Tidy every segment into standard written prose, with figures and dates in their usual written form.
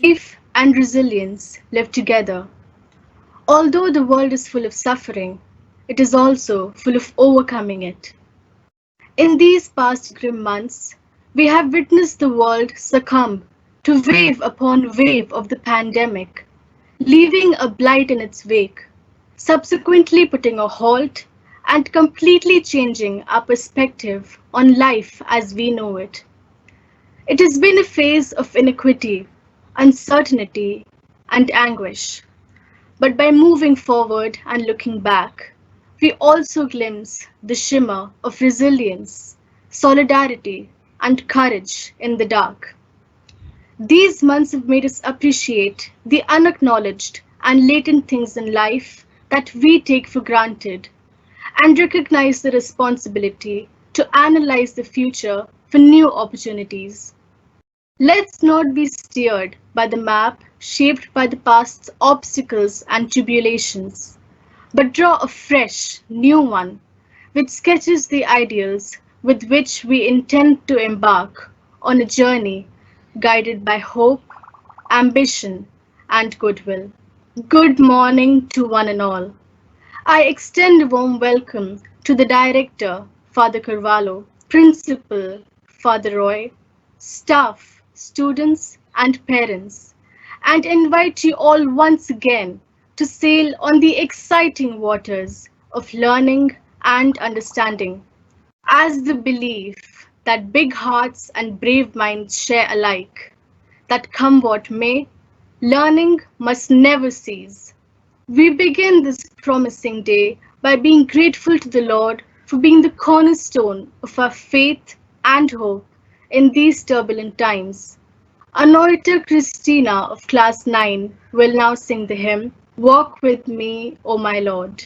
Grief and resilience live together. Although the world is full of suffering, it is also full of overcoming it. In these past grim months, we have witnessed the world succumb to wave upon wave of the pandemic, leaving a blight in its wake, subsequently putting a halt and completely changing our perspective on life as we know it. It has been a phase of inequity, uncertainty, and anguish. But by moving forward and looking back, we also glimpse the shimmer of resilience, solidarity, and courage in the dark. These months have made us appreciate the unacknowledged and latent things in life that we take for granted and recognize the responsibility to analyze the future for new opportunities. Let's not be steered by the map shaped by the past's obstacles and tribulations, but draw a fresh, new one which sketches the ideals with which we intend to embark on a journey guided by hope, ambition, and goodwill. Good morning to one and all. I extend a warm welcome to the Director, Father Carvalho, Principal, Father Roy, staff, students, and parents, and invite you all once again to sail on the exciting waters of learning and understanding. As the belief that big hearts and brave minds share alike, that come what may, learning must never cease. We begin this promising day by being grateful to the Lord for being the cornerstone of our faith and hope in these turbulent times. Anoita Christina of Class 9 will now sing the hymn, Walk with Me, O my Lord.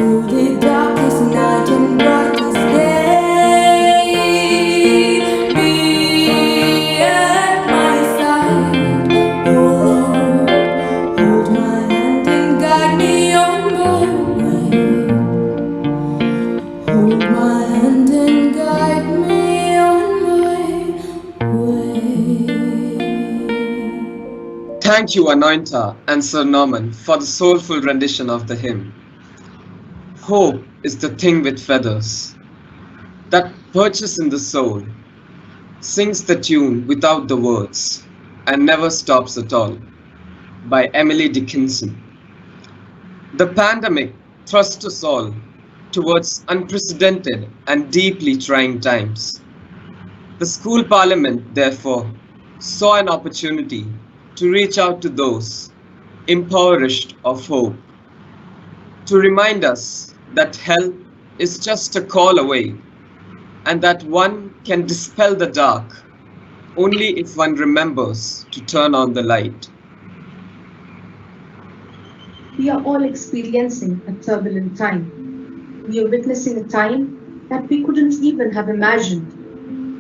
Through the darkest night and brightest day, be at my side, oh Lord. Hold my hand and guide me on my way. Hold my hand and guide me on my way. Thank you, Anointa and Sir Norman, for the soulful rendition of the hymn. Hope is the thing with feathers that perches in the soul, sings the tune without the words, and never stops at all. By Emily Dickinson. The pandemic thrust us all towards unprecedented and deeply trying times. The school parliament, therefore, saw an opportunity to reach out to those impoverished of hope, to remind us that help is just a call away and that one can dispel the dark only if one remembers to turn on the light. We are all experiencing a turbulent time. We are witnessing a time that we couldn't even have imagined.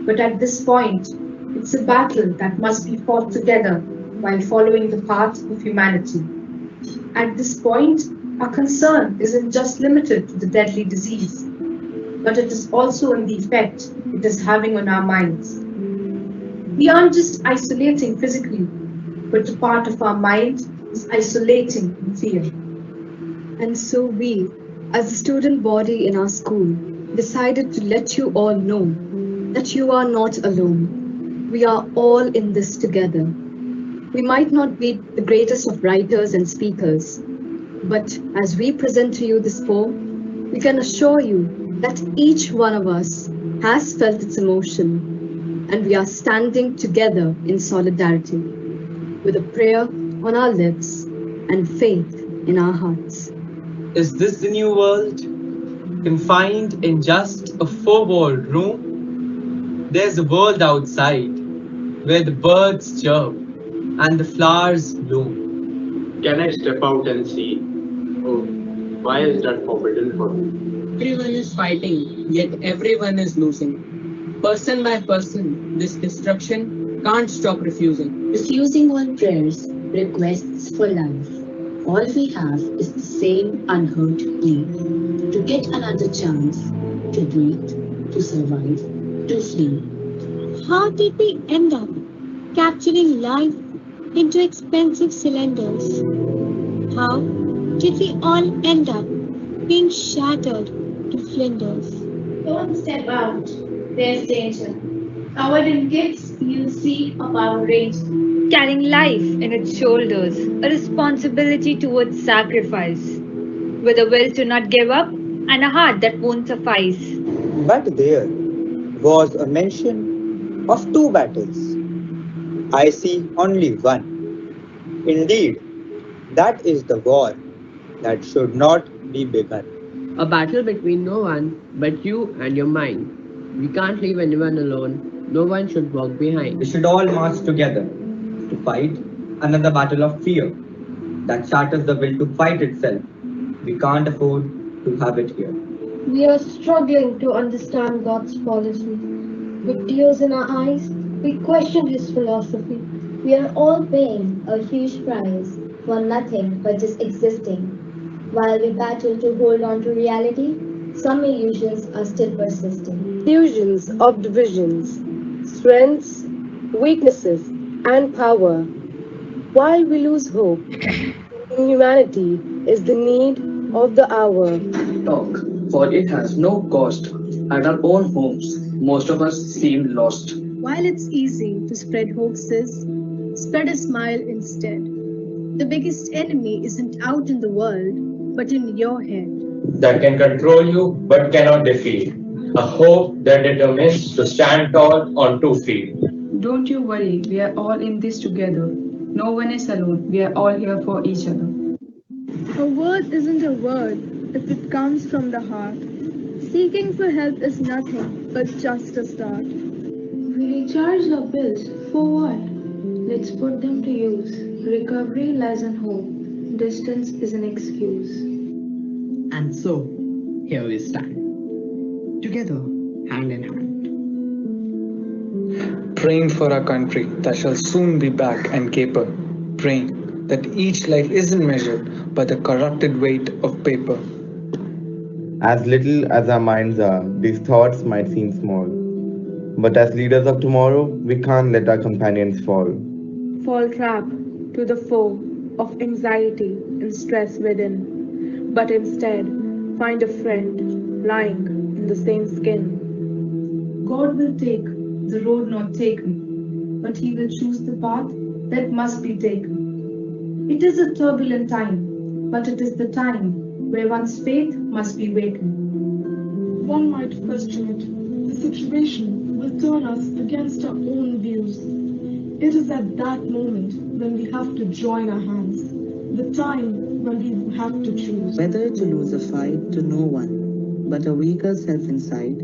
But at this point, it's a battle that must be fought together while following the path of humanity. At this point, our concern isn't just limited to the deadly disease, but it is also in the effect it is having on our minds. We aren't just isolating physically, but a part of our mind is isolating in fear. And so we, as a student body in our school, decided to let you all know that you are not alone. We are all in this together. We might not be the greatest of writers and speakers, but as we present to you this poem, we can assure you that each one of us has felt its emotion, and we are standing together in solidarity, with a prayer on our lips and faith in our hearts. Is this the new world? Confined in just a four-walled room? There's a world outside where the birds chirp and the flowers bloom. Can I step out and see? Oh, why is that forbidden for me? Everyone is fighting, yet everyone is losing. Person by person, this destruction can't stop refusing. Refusing all prayers, requests for life. All we have is the same unheard plea to get another chance, to breathe, to survive, to flee. How did we end up capturing life into expensive cylinders? How did we all end up being shattered to flinders? Don't step out. There's danger. Covered in gifts, you'll see a power range. Carrying life in its shoulders, a responsibility towards sacrifice, with a will to not give up and a heart that won't suffice. But there was a mention of two battles. I see only one. Indeed, that is the war that should not be begun. A battle between no one but you and your mind. We can't leave anyone alone. No one should walk behind. We should all march together to fight another battle of fear that shatters the will to fight itself. We can't afford to have it here. We are struggling to understand God's policy. With tears in our eyes, we question His philosophy. We are all paying a huge price for nothing but just existing. While we battle to hold on to reality, some illusions are still persisting. Illusions of divisions, strengths, weaknesses, and power. While we lose hope, in humanity is the need of the hour. Talk, for it has no cost. At our own homes, most of us seem lost. While it's easy to spread hoaxes, spread a smile instead. The biggest enemy isn't out in the world, but in your head. That can control you but cannot defeat. A hope that determines to stand tall on 2 feet. Don't you worry, we are all in this together. No one is alone, we are all here for each other. A word isn't a word if it comes from the heart. Seeking for help is nothing but just a start. We recharge our bills for what? Let's put them to use. Recovery lies in hope. Distance is an excuse. And so, here we stand, together, hand in hand. Praying for our country that shall soon be back and caper, praying that each life isn't measured by the corrupted weight of paper. As little as our minds are, these thoughts might seem small. But as leaders of tomorrow, we can't let our companions fall trap to the foe of anxiety and stress within, but instead find a friend lying in the same skin. God will take the road not taken, but He will choose the path that must be taken. It is a turbulent time, but it is the time where one's faith must be wakened. One might question it. The situation will turn us against our own views. It is at that moment when we have to join our hands, the time when we have to choose. Whether to lose a fight to no one, but a weaker self inside,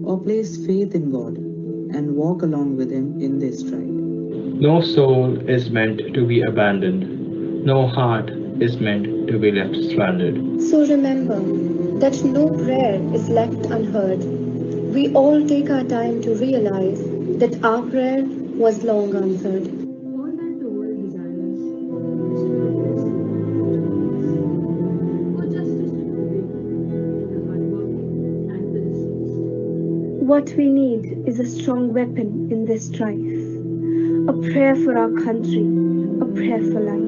or place faith in God and walk along with Him in this stride. No soul is meant to be abandoned. No heart is meant to be left stranded. So remember that no prayer is left unheard. We all take our time to realize that our prayer was long answered. All that the world desires for justice to prevail, for the hardworking and the deceased. What we need is a strong weapon in this strife, a prayer for our country, a prayer for life.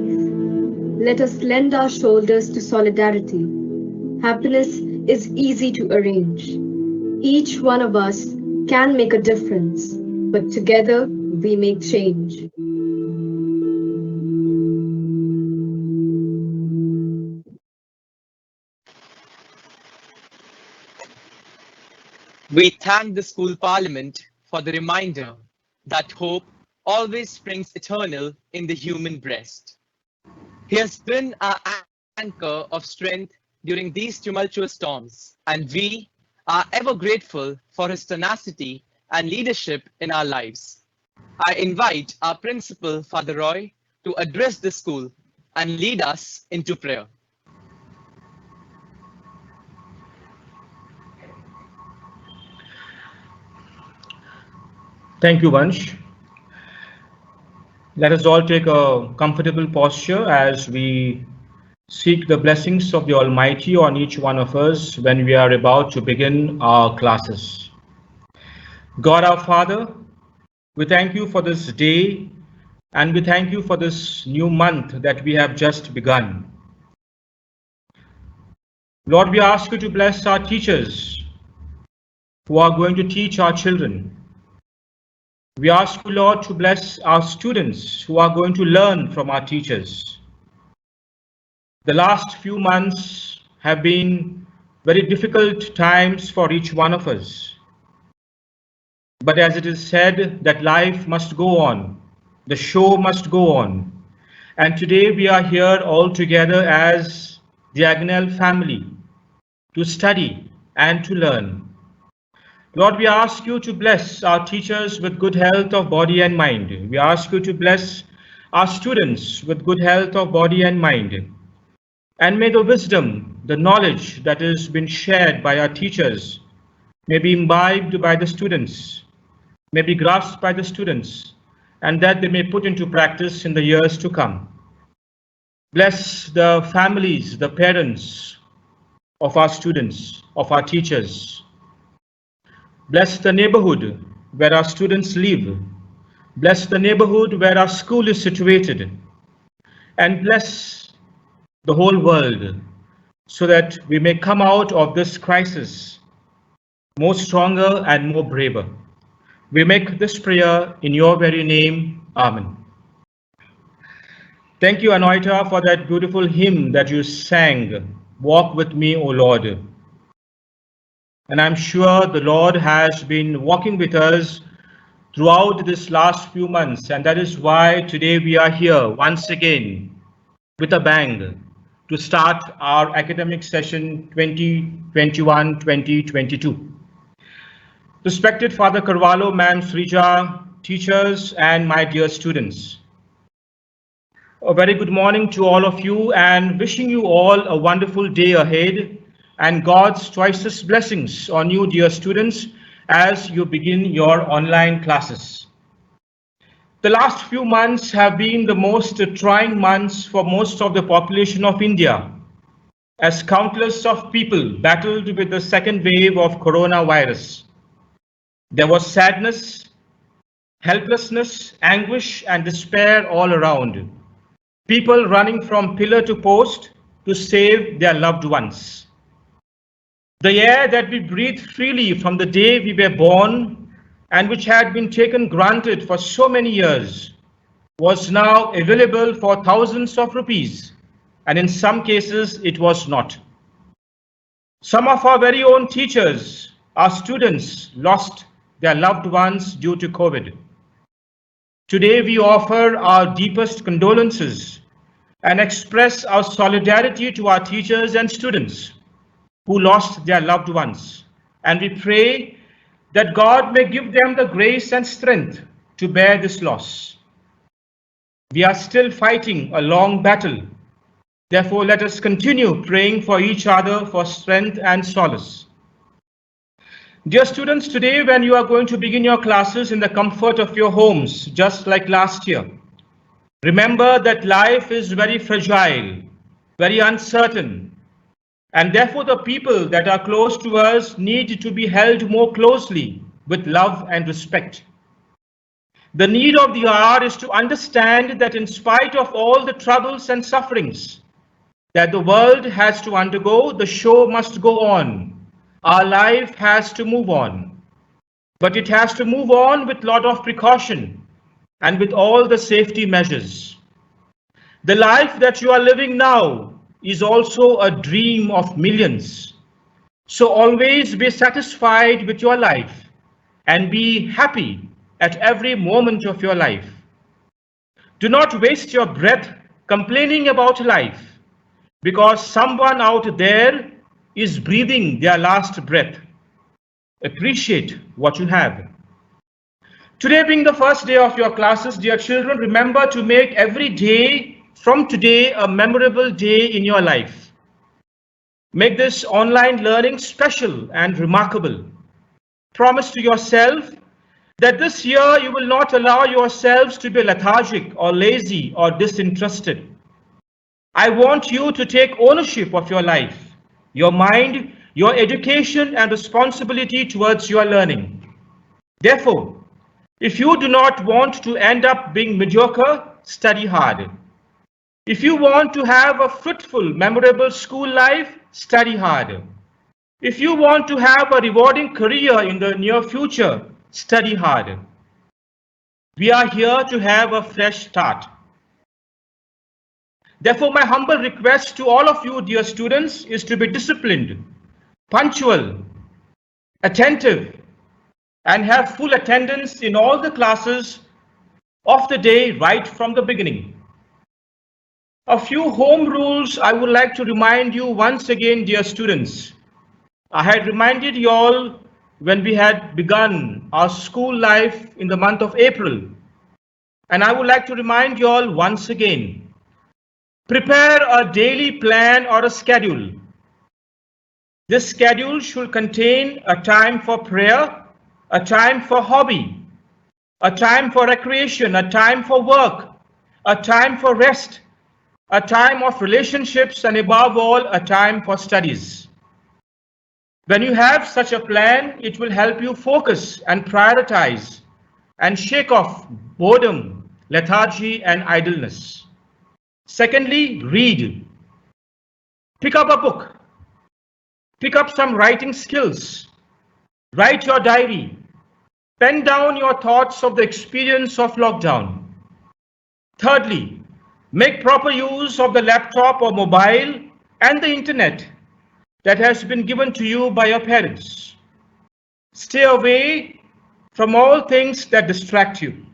Let us lend our shoulders to solidarity. Happiness is easy to arrange. Each one of us can make a difference, but together we make change. We thank the school parliament for the reminder that hope always springs eternal in the human breast. He has been our anchor of strength during these tumultuous storms, and we are ever grateful for his tenacity and leadership in our lives. I invite our principal, Father Roy, to address the school and lead us into prayer. Thank you, Vansh. Let us all take a comfortable posture as we seek the blessings of the Almighty on each one of us when we are about to begin our classes. God our Father, we thank you for this day and we thank you for this new month that we have just begun. Lord, we ask you to bless our teachers who are going to teach our children. We ask you, Lord, to bless our students who are going to learn from our teachers. The last few months have been very difficult times for each one of us. But as it is said that life must go on, the show must go on. And today we are here all together as the Agnel family to study and to learn. Lord, we ask you to bless our teachers with good health of body and mind. We ask you to bless our students with good health of body and mind. And may the wisdom, the knowledge that has been shared by our teachers may be imbibed by the students, may be grasped by the students, and that they may put into practice in the years to come. Bless the families, the parents of our students, of our teachers. Bless the neighborhood where our students live. Bless the neighborhood where our school is situated. And bless the whole world so that we may come out of this crisis more stronger and more braver. We make this prayer in your very name. Amen. Thank you, Anoita, for that beautiful hymn that you sang, Walk with Me, O Lord. And I'm sure the Lord has been walking with us throughout this last few months, and that is why today we are here once again with a bang to start our academic session 2021-2022. Respected Father Carvalho, Ma'am Srija, teachers, and my dear students. A very good morning to all of you and wishing you all a wonderful day ahead and God's choicest blessings on you, dear students, as you begin your online classes. The last few months have been the most trying months for most of the population of India, as countless of people battled with the second wave of coronavirus. There was sadness, helplessness, anguish, and despair all around. People running from pillar to post to save their loved ones. The air that we breathe freely from the day we were born and which had been taken granted for so many years was now available for thousands of rupees, and in some cases it was not. Some of our very own teachers, our students, lost their loved ones due to COVID. Today we offer our deepest condolences and express our solidarity to our teachers and students who lost their loved ones. And we pray that God may give them the grace and strength to bear this loss. We are still fighting a long battle. Therefore, let us continue praying for each other for strength and solace. Dear students, today when you are going to begin your classes in the comfort of your homes, just like last year, remember that life is very fragile, very uncertain, and therefore the people that are close to us need to be held more closely with love and respect. The need of the hour is to understand that in spite of all the troubles and sufferings that the world has to undergo, the show must go on. Our life has to move on. But it has to move on with a lot of precaution and with all the safety measures. The life that you are living now is also a dream of millions. So always be satisfied with your life and be happy at every moment of your life. Do not waste your breath complaining about life because someone out there is breathing their last breath. Appreciate what you have. Today being the first day of your classes, dear children, remember to make every day from today a memorable day in your life. Make this online learning special and remarkable. Promise to yourself that this year you will not allow yourselves to be lethargic or lazy or disinterested. I want you to take ownership of your life, your mind, your education and responsibility towards your learning. Therefore, if you do not want to end up being mediocre, study hard. If you want to have a fruitful, memorable school life, study hard. If you want to have a rewarding career in the near future, study hard. We are here to have a fresh start. Therefore, my humble request to all of you, dear students, is to be disciplined, punctual, attentive, and have full attendance in all the classes of the day right from the beginning. A few home rules I would like to remind you once again, dear students. I had reminded you all when we had begun our school life in the month of April. And I would like to remind you all once again. Prepare a daily plan or a schedule. This schedule should contain a time for prayer, a time for hobby, a time for recreation, a time for work, a time for rest, a time of relationships, and above all, a time for studies. When you have such a plan, it will help you focus and prioritize and shake off boredom, lethargy, and idleness. Secondly, read. Pick up a book. Pick up some writing skills. Write your diary. Pen down your thoughts of the experience of lockdown. Thirdly, make proper use of the laptop or mobile and the internet that has been given to you by your parents. Stay away from all things that distract you.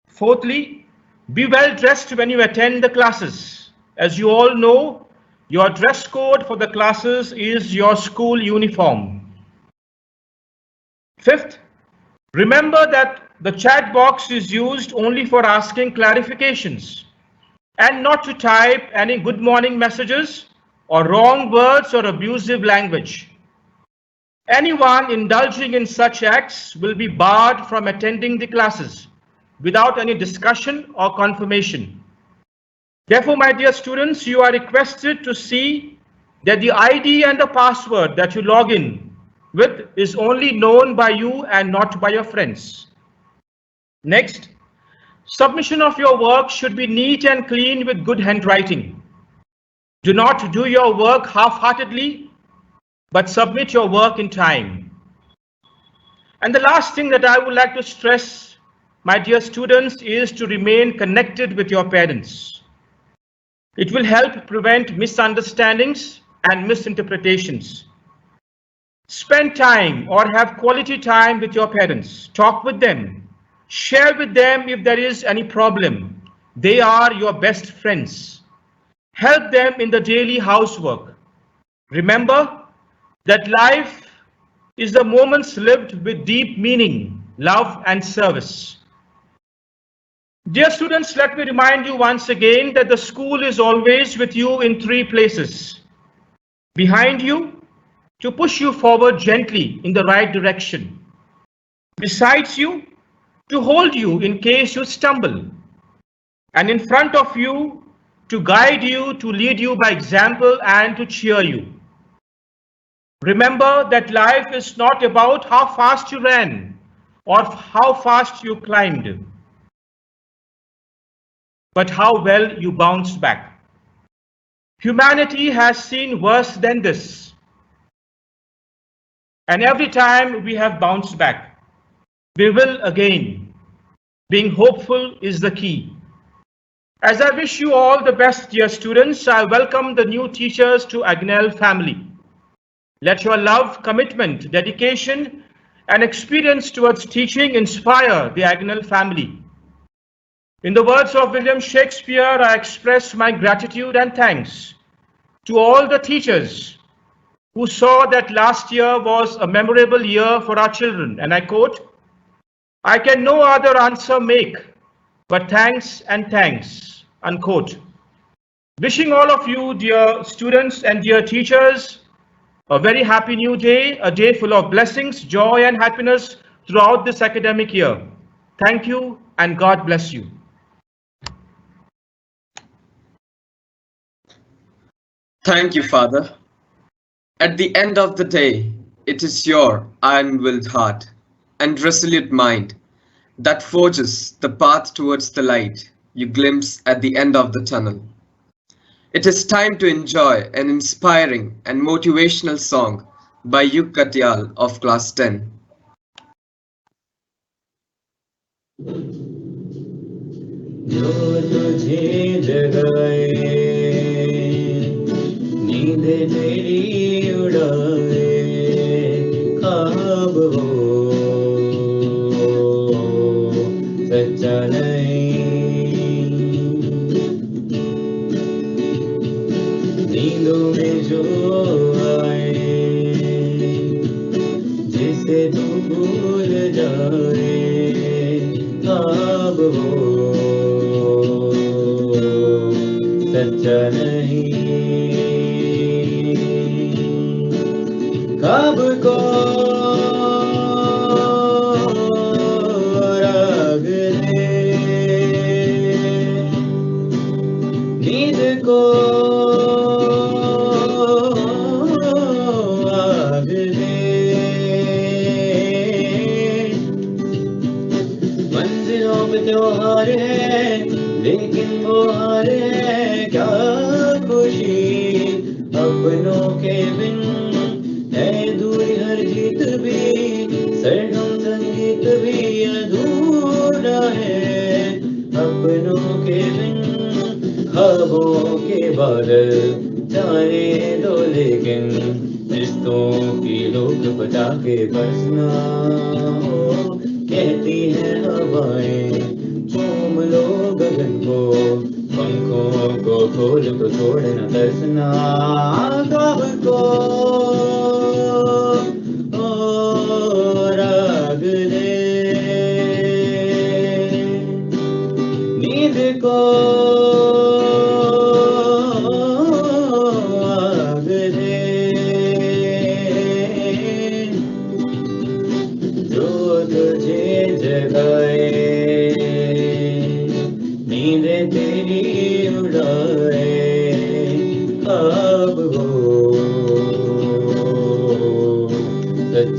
Fourthly, be well dressed when you attend the classes. As you all know, your dress code for the classes is your school uniform. Fifth, remember that the chat box is used only for asking clarifications and not to type any good morning messages or wrong words or abusive language. Anyone indulging in such acts will be barred from attending the classes without any discussion or confirmation. Therefore, my dear students, you are requested to see that the ID and the password that you log in with is only known by you and not by your friends. Next, submission of your work should be neat and clean with good handwriting. Do not do your work half-heartedly, but submit your work in time. And the last thing that I would like to stress, my dear students, is to remain connected with your parents. It will help prevent misunderstandings and misinterpretations. Spend time or have quality time with your parents. Talk with them. Share with them if there is any problem. They are your best friends. Help them in the daily housework. Remember that life is the moments lived with deep meaning, love, and service. Dear students, let me remind you once again that the school is always with you in three places. Behind you, to push you forward gently in the right direction. Besides you, to hold you in case you stumble. And in front of you, to guide you, to lead you by example, and to cheer you. Remember that life is not about how fast you ran or how fast you climbed, but how well you bounced back. Humanity has seen worse than this, and every time we have bounced back, we will again. Being hopeful is the key. As I wish you all the best, dear students, I welcome the new teachers to Agnel family. Let your love, commitment, dedication, and experience towards teaching inspire the Agnel family. In the words of William Shakespeare, I express my gratitude and thanks to all the teachers who saw that last year was a memorable year for our children. And I quote, "I can no other answer make, but thanks and thanks," unquote. Wishing all of you, dear students and dear teachers, a very happy new day, a day full of blessings, joy, and happiness throughout this academic year. Thank you, and God bless you. Thank you, Father. At the end of the day, it is your iron-willed heart and resolute mind that forges the path towards the light you glimpse at the end of the tunnel. It is time to enjoy an inspiring and motivational song by Yug Katyal of Class 10. जो तुझे जगाए नींद तेरी उड़ाए ख्वाब हो सच्चा नहीं नींदों में जो आए जिसे तू भूल जाए ख्वाब हो सच्चा नहीं ख्वाब को राग दे नींद को आग दे मंजिलों पे त्योहार है लेकिन वो हार है क्या खुशी अपनों के बिन है दूरी हर जीत भी सरगम संगीत भी अधूरा है अपनों के बिन ख्वाबों के बादल जाने दो लेकिन रिश्तों की लोग बचा के बरसना हो कहती है हवाएं चूम लो गगन को पंखों को खोल तो छोड़ न तरसना ख्वाब को राग दे नींद को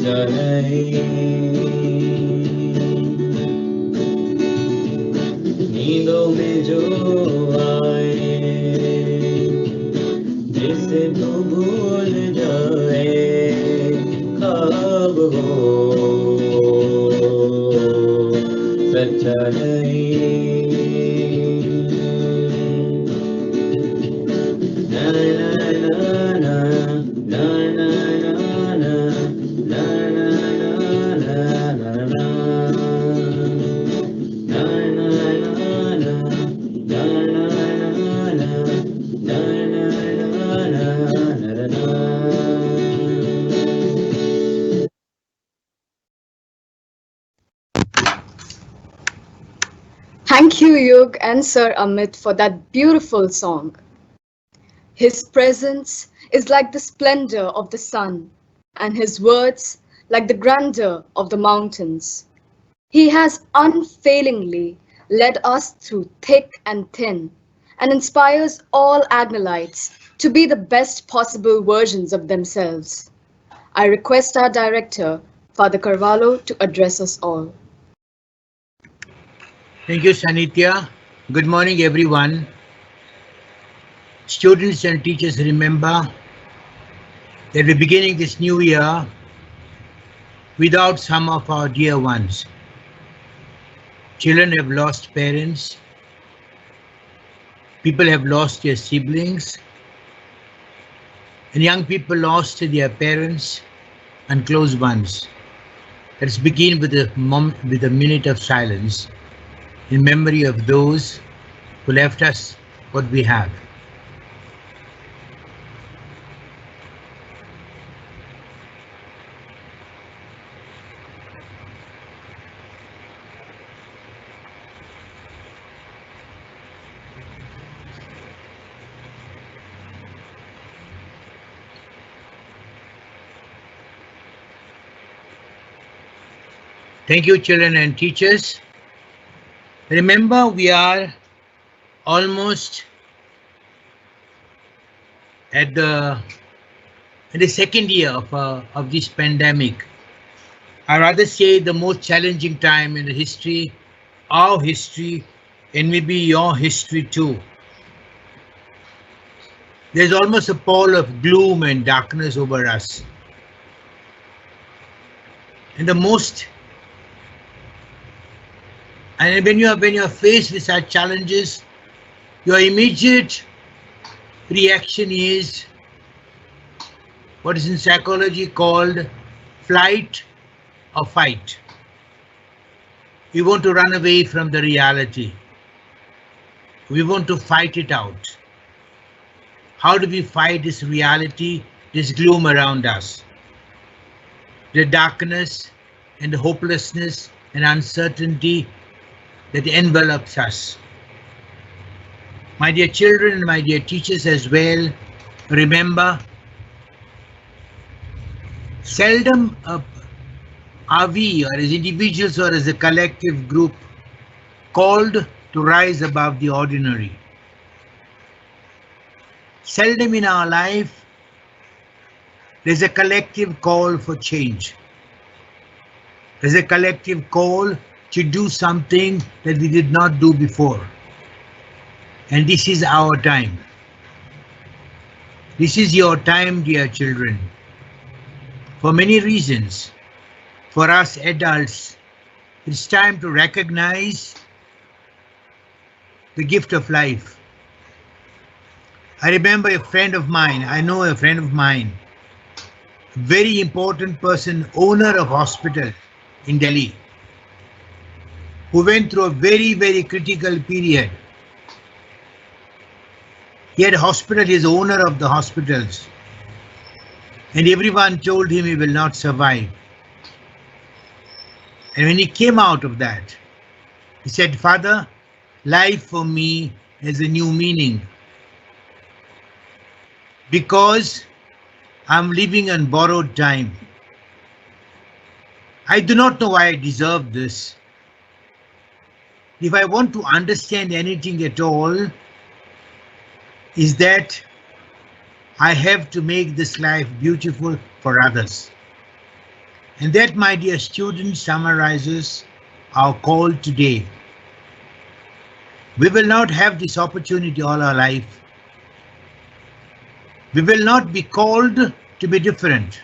सच्चा नहीं। नींदों में जो आए जिसे तू भूल जाए ख्वाब हो सच्चा नहीं। ना ना ना ना ना ना ना ना ना ना ना Thank you, Yug and Sir Amit, for that beautiful song. His presence is like the splendor of the sun, and his words like the grandeur of the mountains. He has unfailingly led us through thick and thin, and inspires all Agnelites to be the best possible versions of themselves. I request our director, Father Carvalho, to address us all. Thank you, Sanitya. Good morning, everyone. Students and teachers, remember that we're beginning this new year without some of our dear ones. Children have lost parents. People have lost their siblings. And young people lost their parents and close ones. Let's begin with a minute of silence in memory of those who left us what we have. Thank you, children and teachers. Remember, we are almost at the second year of this pandemic. I rather say the most challenging time in the history, our history, and maybe your history too. There's almost a pall of gloom and darkness over us. And when you're faced with such challenges, your immediate reaction is what is in psychology called flight or fight. We want to run away from the reality. We want to fight it out. How do we fight this reality, this gloom around us? The darkness and the hopelessness and uncertainty that envelops us. My dear children and my dear teachers as well, remember, seldom are we, or as individuals or as a collective group, called to rise above the ordinary. Seldom in our life there's a collective call for change. There's a collective call to do something that we did not do before. And this is our time. This is your time, dear children. For many reasons, for us adults, it's time to recognize the gift of life. I remember a friend of mine, a very important person, owner of hospital in Delhi, who went through a very, very critical period. He had a hospital, he is owner of the hospitals, and everyone told him he will not survive. And when he came out of that, he said, "Father, life for me has a new meaning. Because I'm living on borrowed time. I do not know why I deserve this. If I want to understand anything at all, is that I have to make this life beautiful for others. And that, my dear students, summarizes our call today. We will not have this opportunity all our life. We will not be called to be different.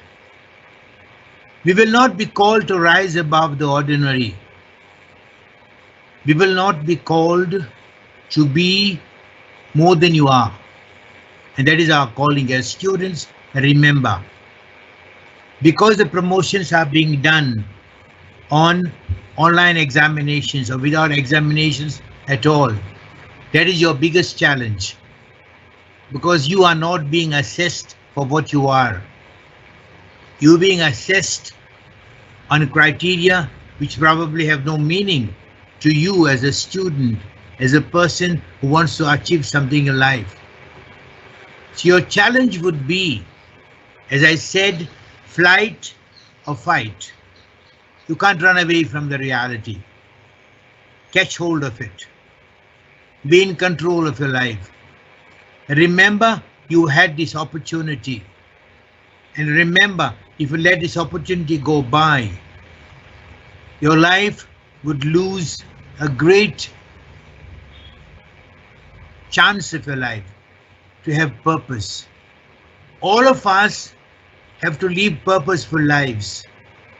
We will not be called to rise above the ordinary. We will not be called to be more than you are. And that is our calling as students. Remember, because the promotions are being done on online examinations or without examinations at all, that is your biggest challenge, because you are not being assessed for what you are. You're being assessed on criteria which probably have no meaning to you as a student, as a person who wants to achieve something in life. So your challenge would be, as I said, flight or fight. You can't run away from the reality. Catch hold of it. Be in control of your life. Remember, you had this opportunity. And remember, if you let this opportunity go by, your life would lose a great chance of your life to have purpose. All of us have to live purposeful lives,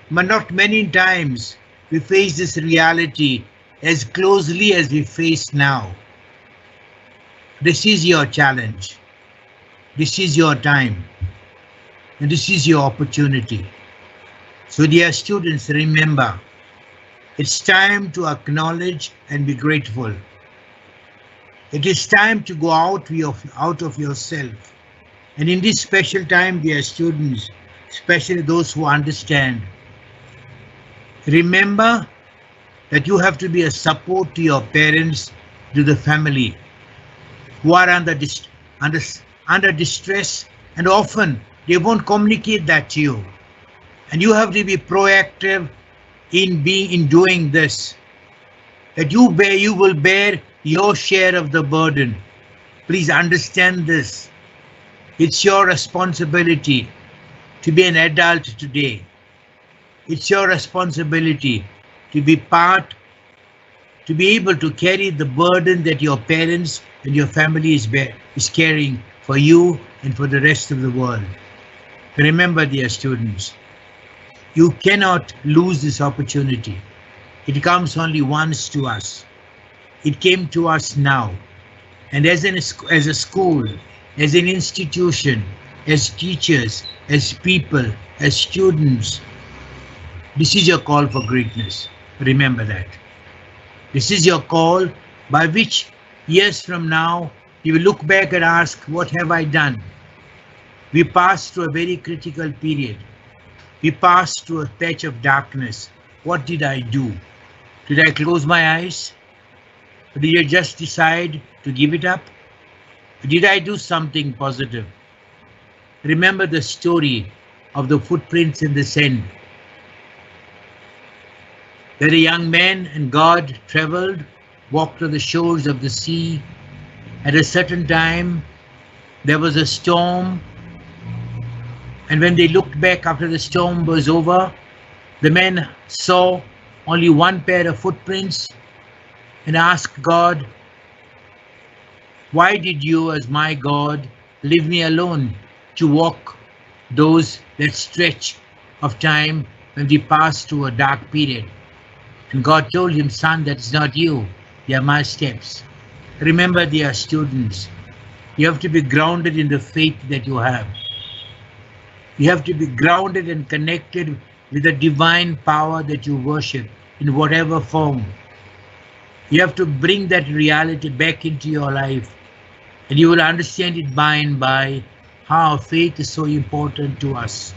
but not many times we face this reality as closely as we face now. This is your challenge. This is your time. And this is your opportunity. So dear students, remember, it's time to acknowledge and be grateful. It is time to go out of yourself. And in this special time, dear students, especially those who understand, remember that you have to be a support to your parents, to the family, who are under distress, and often they won't communicate that to you. And you have to be proactive in doing this, that you will bear your share of the burden. Please understand this. It's your responsibility to be an adult today. It's your responsibility to be able to carry the burden that your parents and your family is carrying for you and for the rest of the world. Remember, dear students, you cannot lose this opportunity. It comes only once to us. It came to us now. And as a school, as an institution, as teachers, as people, as students, this is your call for greatness. Remember that. This is your call by which years from now you will look back and ask, what have I done? We passed through a very critical period. We passed through a patch of darkness. What did I do? Did I close my eyes? Or did I just decide to give it up? Or did I do something positive? Remember the story of the footprints in the sand. Where a young man and God traveled, walked on the shores of the sea. At a certain time, there was a storm. And when they looked back after the storm was over, the men saw only one pair of footprints and asked God, why did you, as my God, leave me alone to walk that stretch of time when we passed through a dark period? And God told him, son, that's not you, they are my steps. Remember, dear students, you have to be grounded in the faith that you have. You have to be grounded and connected with the divine power that you worship in whatever form. You have to bring that reality back into your life, and you will understand it by and by how faith is so important to us.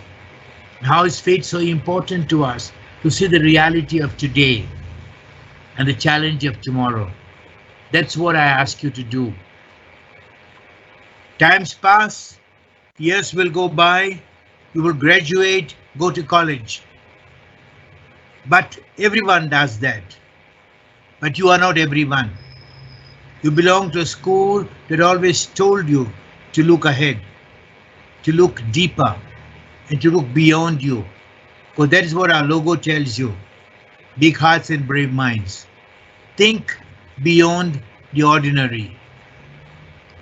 How is faith so important to us? To see the reality of today and the challenge of tomorrow. That's what I ask you to do. Times pass, years will go by, you will graduate, go to college. But everyone does that. But you are not everyone. You belong to a school that always told you to look ahead, to look deeper, and to look beyond you. Because that is what our logo tells you. Big hearts and brave minds. Think beyond the ordinary.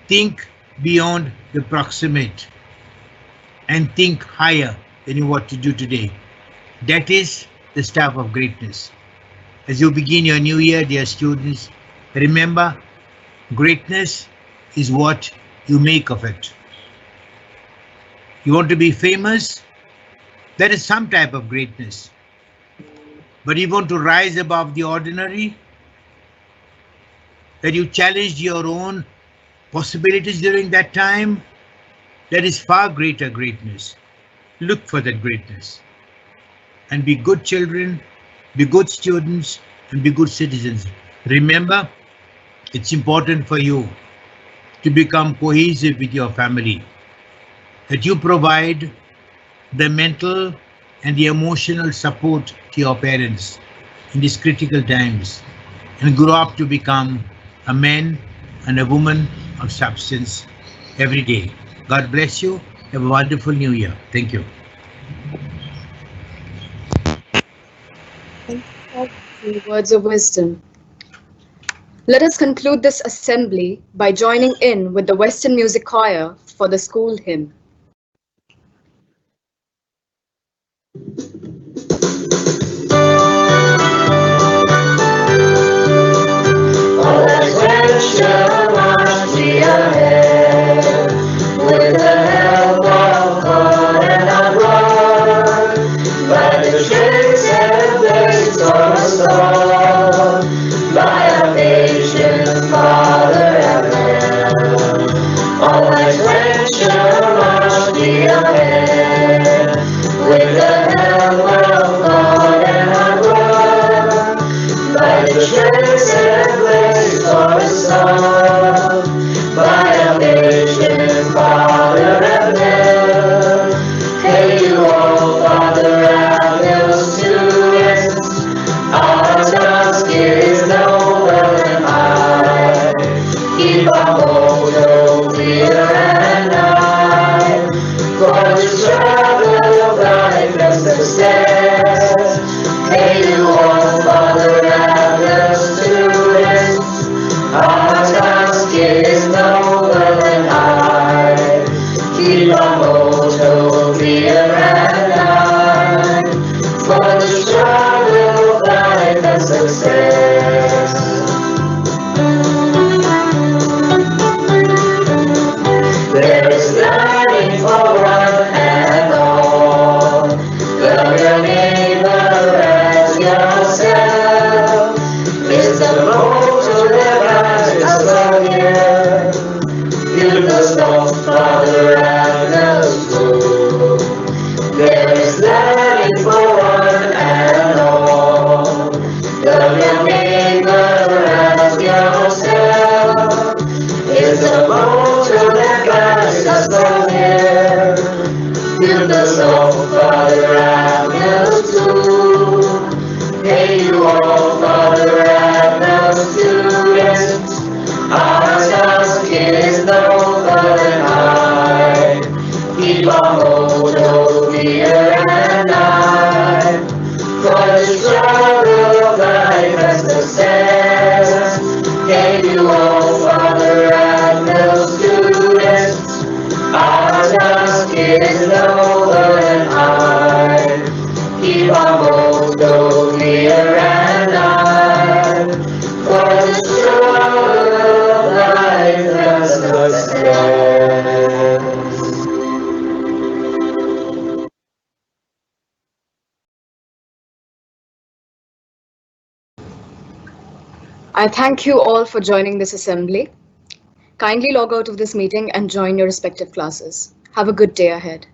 Think beyond the proximate. And think higher than you what to do today. That is the staff of greatness. As you begin your new year, dear students, remember, greatness is what you make of it. You want to be famous? That is some type of greatness. But you want to rise above the ordinary? That you challenged your own possibilities during that time? That is far greater greatness. Look for that greatness. And be good children, be good students, and be good citizens. Remember, it's important for you to become cohesive with your family, that you provide the mental and the emotional support to your parents in these critical times and grow up to become a man and a woman of substance every day. God bless you. Have a wonderful new year. Thank you. Thank you for the words of wisdom. Let us conclude this assembly by joining in with the Western Music Choir for the school hymn. All adventure must be ahead, with the help of God and our God, by the tricks and ways of a star, by our patient Father Agnel. All adventure must be ahead, with the help of God and our God, by the tricks and ways of a star, by our patient Father Agnel. Hey, you all, Father Agnel's students, our task is noble and high. Keep our motto clear and high, for the struggle of life and success. Hey, you all, Father Agnel's students, our task is noble and high. Keep our motto clear and high, for the struggle of life and success. There is learning for one and all. Love your neighbor as yourself. It's the motto that guides us here. You must not Father Agnel's school. There is learning for one and all. Love your neighbor as yourself. It's the motto that guides us from here. You must not Father Agnel's school. Hey, you all, Father Agnel's students, our task is noble and high. Keep our motto clear and high, for the struggle of life and success. Hey, you all, Father Agnel's students, our task is noble and high. Keep our motto clear and high, for the struggle of life and success. I thank you all for joining this assembly. Kindly log out of this meeting and join your respective classes. Have a good day ahead.